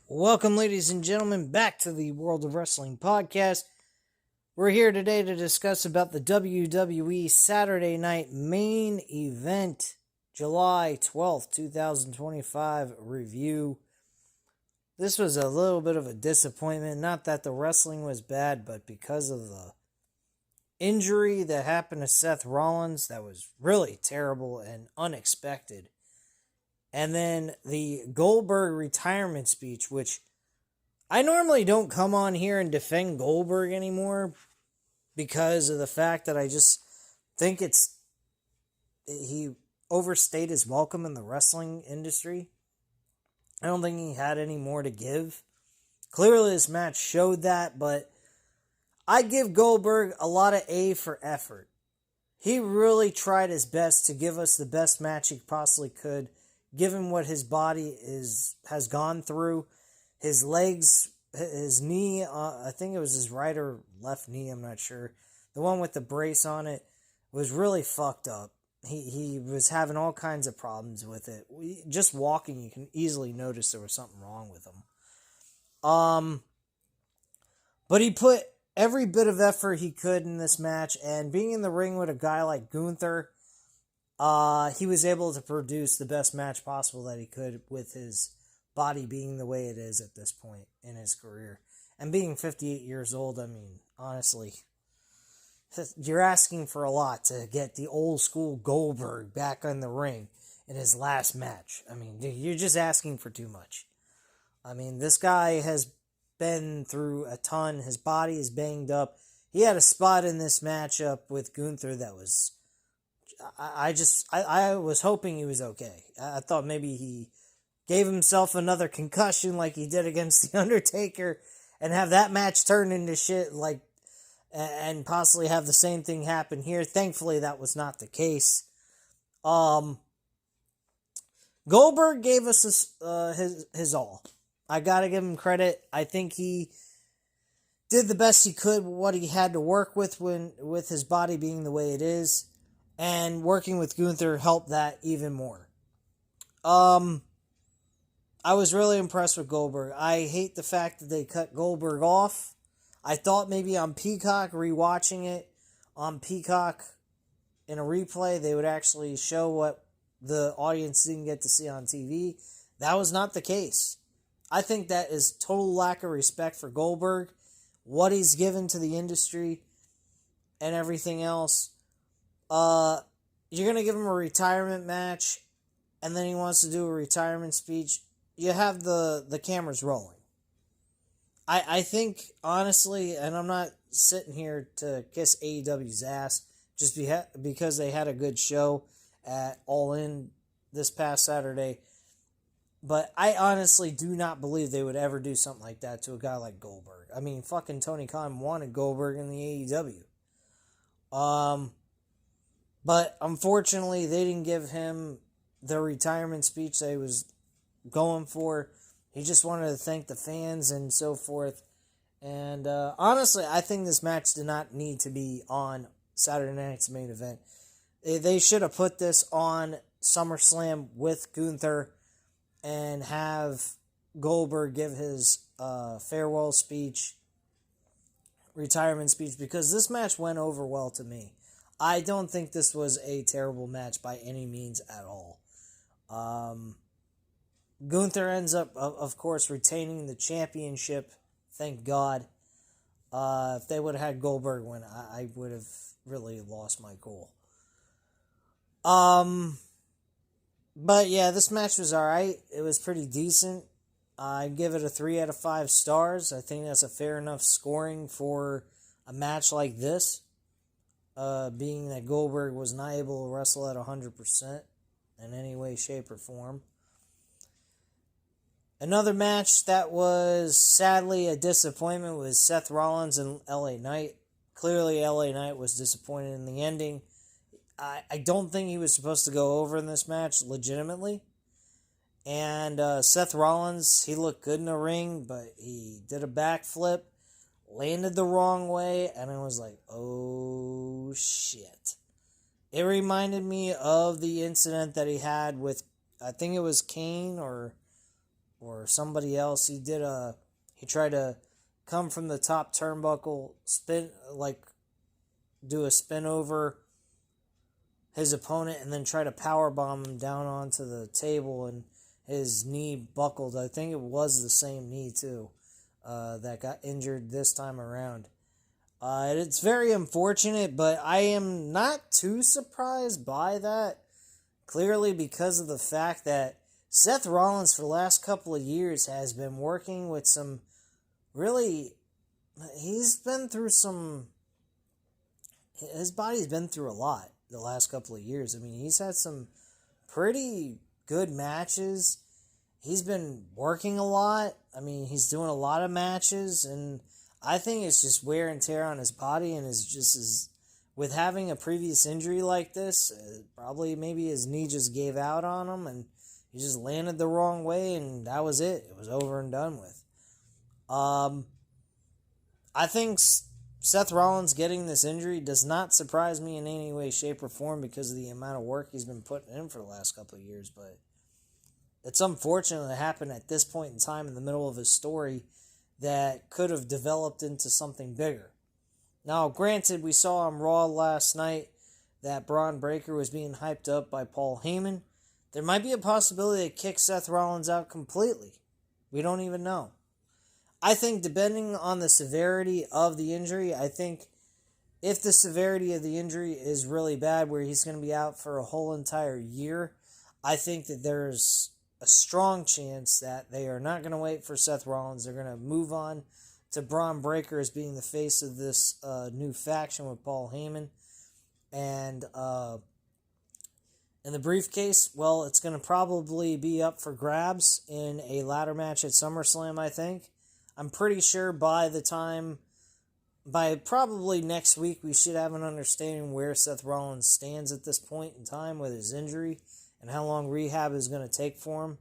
Welcome, ladies and gentlemen, back to the World of Wrestling podcast. We're here today to discuss about the WWE Saturday Night Main Event, July 12th, 2025 review. This was a little bit of a disappointment. Not that the wrestling was bad, but because of the injury that happened to Seth Rollins, that was really terrible and unexpected. And then the Goldberg retirement speech, which I normally don't come on here and defend Goldberg anymore because of the fact that I just think he overstayed his welcome in the wrestling industry. I don't think he had any more to give. Clearly this match showed that, but I give Goldberg a lot of A for effort. He really tried his best to give us the best match he possibly could, given what his body has gone through. His legs, his knee, I think it was his right or left knee, I'm not sure. The one with the brace on it was really fucked up. He was having all kinds of problems with it. Just walking, you can easily notice there was something wrong with him. But he put every bit of effort he could in this match, and being in the ring with a guy like Gunther, he was able to produce the best match possible that he could with his body being the way it is at this point in his career. And being 58 years old, I mean, honestly, you're asking for a lot to get the old school Goldberg back in the ring in his last match. I mean, you're just asking for too much. I mean, this guy has been through a ton. His body is banged up. He had a spot in this matchup with Gunther that was... I was hoping he was okay. I thought maybe he gave himself another concussion like he did against The Undertaker and have that match turn into shit like, and possibly have the same thing happen here. Thankfully, that was not the case. Goldberg gave us his all. I gotta give him credit. I think he did the best he could with what he had to work with with his body being the way it is. And working with Gunther helped that even more. I was really impressed with Goldberg. I hate the fact that they cut Goldberg off. I thought maybe on Peacock, rewatching it on Peacock in a replay, they would actually show what the audience didn't get to see on TV. That was not the case. I think that is total lack of respect for Goldberg, what he's given to the industry, and everything else. You're going to give him a retirement match, and then he wants to do a retirement speech. You have the cameras rolling. I think, honestly, and I'm not sitting here to kiss AEW's ass just because they had a good show at All In this past Saturday, but I honestly do not believe they would ever do something like that to a guy like Goldberg. I mean, fucking Tony Khan wanted Goldberg in the AEW. But unfortunately, they didn't give him the retirement speech that he was going for. He just wanted to thank the fans and so forth. And honestly, I think this match did not need to be on Saturday night's main event. They should have put this on SummerSlam with Gunther and have Goldberg give his farewell speech, retirement speech, because this match went over well to me. I don't think this was a terrible match by any means at all. Gunther ends up, of course, retaining the championship. Thank God. If they would have had Goldberg win, I would have really lost my cool. But yeah, this match was alright. It was pretty decent. I'd give it a 3 out of 5 stars. I think that's a fair enough scoring for a match like this. Being that Goldberg was not able to wrestle at 100% in any way, shape, or form. Another match that was sadly a disappointment was Seth Rollins and LA Knight. Clearly, LA Knight was disappointed in the ending. I don't think he was supposed to go over in this match legitimately. And Seth Rollins, he looked good in the ring, but he did a backflip, landed the wrong way, and I was like, oh shit. It reminded me of the incident that he had with, I think it was Kane or or somebody else. He tried to come from the top turnbuckle, do a spin over his opponent, and then try to powerbomb him down onto the table, and his knee buckled. I think it was the same knee too that got injured this time around. It's very unfortunate, but I am not too surprised by that. Clearly because of the fact that Seth Rollins for the last couple of years has been working with some really... He's been through some... His body's been through a lot the last couple of years. I mean, he's had some pretty good matches. He's been working a lot. I mean, he's doing a lot of matches, and I think it's just wear and tear on his body, and with having a previous injury like this, probably maybe his knee just gave out on him, and he just landed the wrong way, and that was it. It was over and done with. I think Seth Rollins getting this injury does not surprise me in any way, shape, or form because of the amount of work he's been putting in for the last couple of years, but it's unfortunate it happened at this point in time in the middle of his story that could have developed into something bigger. Now, granted, we saw on Raw last night that Braun Breaker was being hyped up by Paul Heyman. There might be a possibility they kick Seth Rollins out completely. We don't even know. I think depending on the severity of the injury, I think if the severity of the injury is really bad where he's going to be out for a whole entire year, I think that there's a strong chance that they are not going to wait for Seth Rollins. They're going to move on to Braun Breaker as being the face of this new faction with Paul Heyman. And in the briefcase, well, it's going to probably be up for grabs in a ladder match at SummerSlam, I think. I'm pretty sure by probably next week, we should have an understanding where Seth Rollins stands at this point in time with his injury and how long rehab is going to take for him.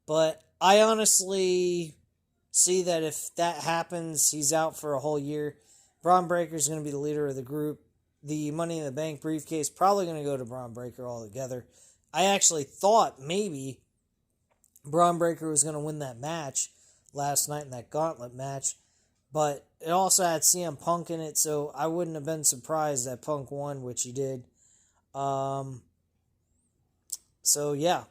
But I honestly see that if that happens, he's out for a whole year. Braun Breaker is going to be the leader of the group. The Money in the Bank briefcase probably going to go to Braun Breaker altogether. I actually thought maybe Braun Breaker was going to win that match last night in that gauntlet match, but it also had CM Punk in it, so I wouldn't have been surprised that Punk won, which he did. So yeah,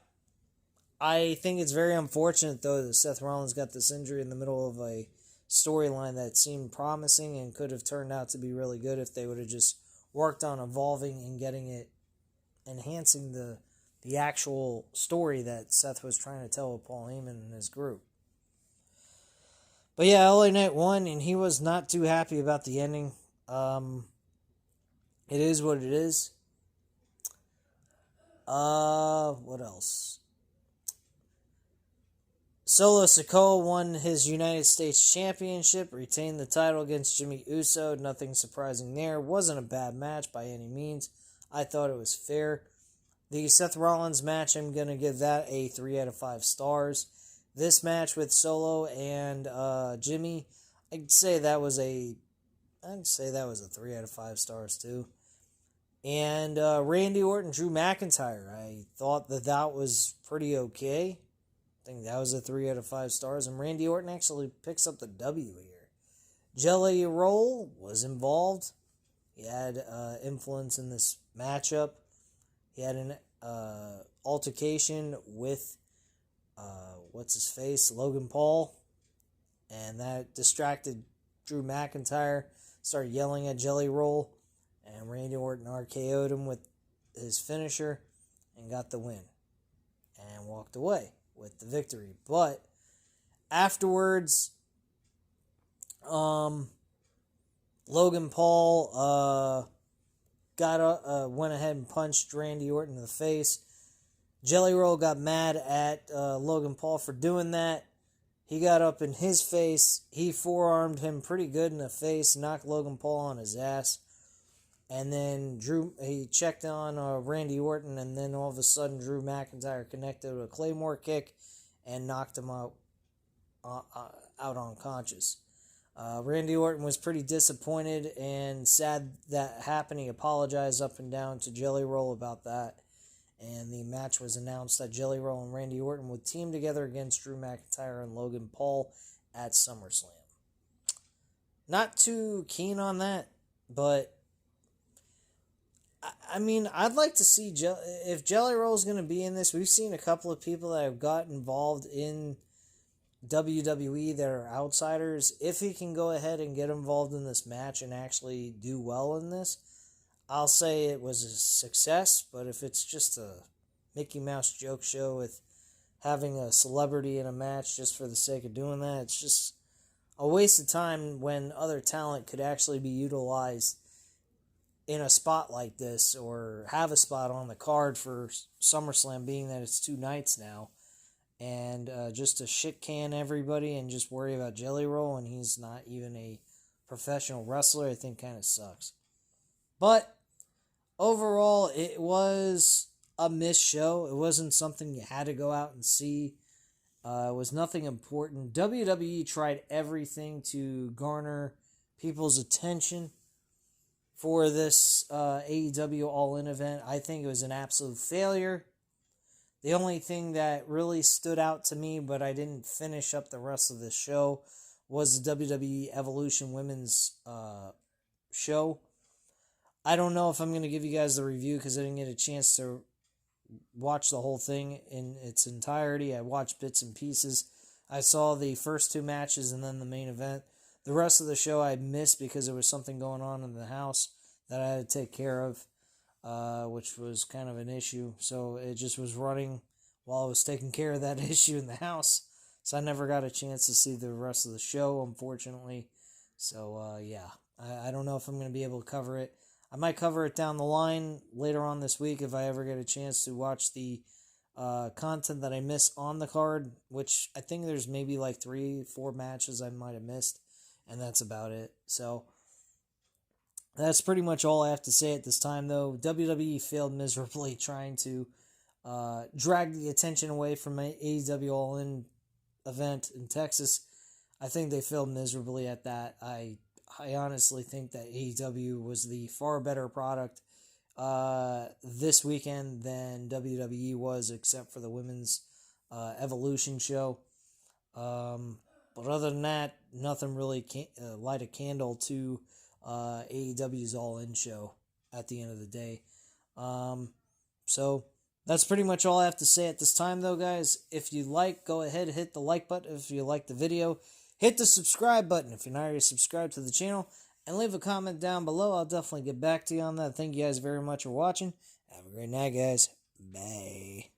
I think it's very unfortunate though that Seth Rollins got this injury in the middle of a storyline that seemed promising and could have turned out to be really good if they would have just worked on evolving and enhancing the actual story that Seth was trying to tell with Paul Heyman and his group. But yeah, LA Knight won, and he was not too happy about the ending. It is what it is. What else? Solo Sikoa won his United States Championship, retained the title against Jimmy Uso. Nothing surprising there. Wasn't a bad match by any means. I thought it was fair. The Seth Rollins match, I'm going to give that a 3 out of 5 stars. This match with Solo and Jimmy, I'd say that was a 3 out of 5 stars too. And Randy Orton, Drew McIntyre, I thought that was pretty okay. I think that was a 3 out of 5 stars. And Randy Orton actually picks up the W here. Jelly Roll was involved. He had influence in this matchup. He had an altercation with, Logan Paul. And that distracted Drew McIntyre. Started yelling at Jelly Roll. And Randy Orton RKO'd him with his finisher and got the win. And walked away with the victory. But afterwards, Logan Paul went ahead and punched Randy Orton in the face. Jelly Roll got mad at Logan Paul for doing that. He got up in his face. He forearmed him pretty good in the face, knocked Logan Paul on his ass. And then he checked on Randy Orton, and then all of a sudden Drew McIntyre connected with a Claymore kick and knocked him out unconscious. Randy Orton was pretty disappointed and sad that happened. He apologized up and down to Jelly Roll about that. And the match was announced that Jelly Roll and Randy Orton would team together against Drew McIntyre and Logan Paul at SummerSlam. Not too keen on that, but I mean, I'd like to see if Jelly Roll is going to be in this. We've seen a couple of people that have got involved in WWE that are outsiders. If he can go ahead and get involved in this match and actually do well in this, I'll say it was a success. But if it's just a Mickey Mouse joke show with having a celebrity in a match just for the sake of doing that, it's just a waste of time when other talent could actually be utilized in a spot like this, or have a spot on the card for SummerSlam, being that it's 2 nights now. And just to shit can everybody and just worry about Jelly Roll, and he's not even a professional wrestler, I think kind of sucks. But overall, it was a missed show. It wasn't something you had to go out and see. It was nothing important. WWE tried everything to garner people's attention for this AEW All-In event. I think it was an absolute failure. The only thing that really stood out to me, but I didn't finish up the rest of the show, was the WWE Evolution Women's show. I don't know if I'm going to give you guys the review because I didn't get a chance to watch the whole thing in its entirety. I watched bits and pieces. I saw the first 2 matches and then the main event. The rest of the show I missed because there was something going on in the house that I had to take care of, which was kind of an issue. So it just was running while I was taking care of that issue in the house. So I never got a chance to see the rest of the show, unfortunately. So, yeah, I don't know if I'm going to be able to cover it. I might cover it down the line later on this week if I ever get a chance to watch the content that I missed on the card, which I think there's maybe like 3-4 matches I might have missed, and that's about it. So that's pretty much all I have to say at this time, though. WWE failed miserably trying to drag the attention away from an AEW All-In event in Texas. I think they failed miserably at that. I honestly think that AEW was the far better product this weekend than WWE was, except for the women's Evolution show. But other than that, nothing really light a candle to AEW's All-In show at the end of the day. So that's pretty much all I have to say at this time, though, guys. If you like, go ahead and hit the like button if you like the video. Hit the subscribe button if you're not already subscribed to the channel. And leave a comment down below. I'll definitely get back to you on that. Thank you guys very much for watching. Have a great night, guys. Bye.